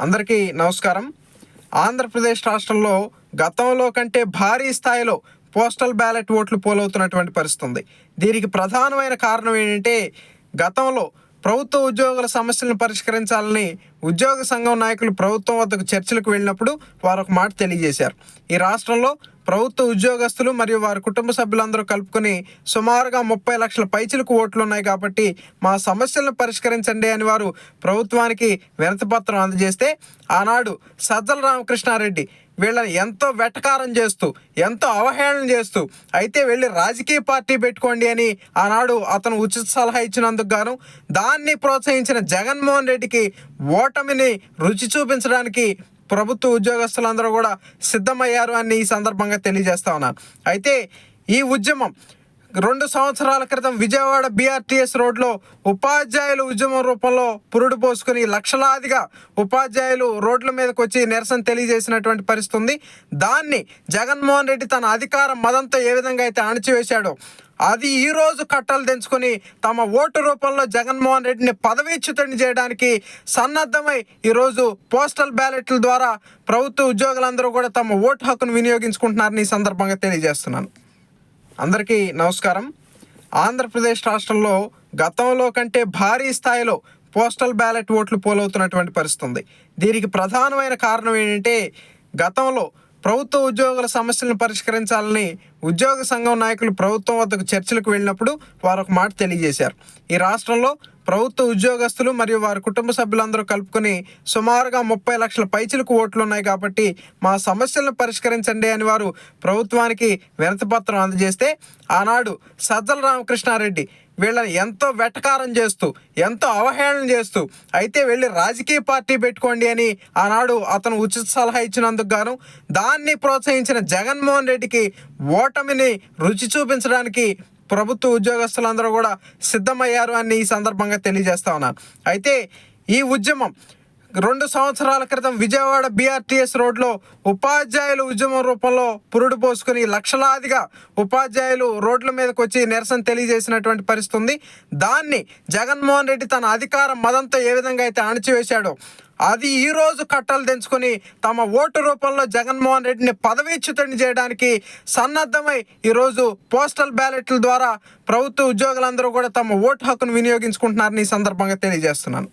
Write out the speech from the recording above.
అందరికీ నమస్కారం. ఆంధ్రప్రదేశ్ రాష్ట్రంలో గతంలో కంటే భారీ స్థాయిలో పోస్టల్ బ్యాలెట్ ఓట్లు పోలవుతున్నటువంటి పరిస్థితి ఉంది. దీనికి ప్రధానమైన కారణం ఏంటంటే, గతంలో ప్రభుత్వ ఉద్యోగుల సమస్యలను పరిష్కరించాలని ఉద్యోగ సంఘం నాయకులు ప్రభుత్వం వద్దకు చర్చలకు వెళ్ళినప్పుడు వారు ఒక మాట తెలియజేశారు. ఈ రాష్ట్రంలో ప్రభుత్వ ఉద్యోగస్తులు మరియు వారి కుటుంబ సభ్యులందరూ కలుపుకొని సుమారుగా 30 లక్షల పైచిలకు ఓట్లు ఉన్నాయి కాబట్టి మా సమస్యలను పరిష్కరించండి అని వారు ప్రభుత్వానికి వినతిపత్రం అందజేస్తే, ఆనాడు సజ్జల రామకృష్ణారెడ్డి వీళ్ళని ఎంతో వెటకారం చేస్తూ, ఎంతో అవహేళన చేస్తూ, అయితే వెళ్ళి రాజకీయ పార్టీ పెట్టుకోండి అని ఆనాడు అతను ఉచిత సలహా ఇచ్చినందుకు గాను దాన్ని ప్రోత్సహించిన జగన్మోహన్ రెడ్డికి ఓటమిని రుచి చూపించడానికి ప్రభుత్వ ఉద్యోగస్తులందరూ కూడా సిద్ధమయ్యారు అని ఈ సందర్భంగా తెలియజేస్తా ఉన్నాను. అయితే ఈ ఉద్యమం 2 సంవత్సరాల క్రితం విజయవాడ BRTS రోడ్లో ఉపాధ్యాయులు ఉద్యమం రూపంలో పురుడు పోసుకుని లక్షలాదిగా ఉపాధ్యాయులు రోడ్ల మీదకి వచ్చి నిరసన తెలియజేసినటువంటి పరిస్థితి ఉంది. దాన్ని జగన్మోహన్ రెడ్డి తన అధికార మదంతో ఏ విధంగా అయితే అణచివేశాడో, అది ఈరోజు కట్టలు తెంచుకొని తమ ఓటు రూపంలో జగన్మోహన్ రెడ్డిని పదవీచ్యుతుడిని చేయడానికి సన్నద్ధమై ఈరోజు పోస్టల్ బ్యాలెట్ల ద్వారా ప్రభుత్వ ఉద్యోగులందరూ కూడా తమ ఓటు హక్కును వినియోగించుకుంటున్నారని ఈ సందర్భంగా తెలియజేస్తున్నాను. అందరికీ నమస్కారం. ఆంధ్రప్రదేశ్ రాష్ట్రంలో గతంలో కంటే భారీ స్థాయిలో పోస్టల్ బ్యాలెట్ ఓట్లు పోలవుతున్నటువంటి పరిస్థితి ఉంది. దీనికి ప్రధానమైన కారణం ఏంటంటే, గతంలో ప్రభుత్వ ఉద్యోగుల సమస్యలను పరిష్కరించాలని ఉద్యోగ సంఘం నాయకులు ప్రభుత్వం వద్దకు చర్చలకు వెళ్ళినప్పుడు వారు ఒక మాట తెలియజేశారు. ఈ రాష్ట్రంలో ప్రభుత్వ ఉద్యోగస్తులు మరియు వారి కుటుంబ సభ్యులందరూ కలుపుకొని సుమారుగా 30 లక్షల పైచిలకు ఓట్లు ఉన్నాయి కాబట్టి మా సమస్యలను పరిష్కరించండి అని వారు ప్రభుత్వానికి వినతిపత్రం అందజేస్తే, ఆనాడు సజ్జల రామకృష్ణారెడ్డి వీళ్ళని ఎంతో వెటకారం చేస్తూ, ఎంతో అవహేళన చేస్తూ, అయితే వెళ్ళి రాజకీయ పార్టీ పెట్టుకోండి అని ఆనాడు అతను ఉచిత సలహా ఇచ్చినందుకు గాను దాన్ని ప్రోత్సహించిన జగన్మోహన్ రెడ్డికి ఓటమిని రుచి చూపించడానికి ప్రభుత్వ ఉద్యోగస్తులందరూ కూడా సిద్ధమయ్యారు అని ఈ సందర్భంగా తెలియజేస్తా ఉన్నాను. అయితే ఈ ఉద్యమం 2 సంవత్సరాల క్రితం విజయవాడ BRTS రోడ్లో ఉపాధ్యాయులు ఉద్యమం రూపంలో పురుడు పోసుకుని లక్షలాదిగా ఉపాధ్యాయులు రోడ్ల మీదకి వచ్చి నిరసన తెలియజేసినటువంటి పరిస్థితి ఉంది. దాన్ని జగన్మోహన్ రెడ్డి తన అధికార మదంతో ఏ విధంగా అయితే అణచివేశాడో, అది ఈరోజు కట్టలు తెంచుకొని తమ ఓటు రూపంలో జగన్మోహన్ రెడ్డిని పదవీచ్యుతుడిని చేయడానికి సన్నద్ధమై ఈరోజు పోస్టల్ బ్యాలెట్ల ద్వారా ప్రభుత్వ ఉద్యోగులందరూ కూడా తమ ఓటు హక్కును వినియోగించుకుంటున్నారని ఈ సందర్భంగా తెలియజేస్తున్నాను.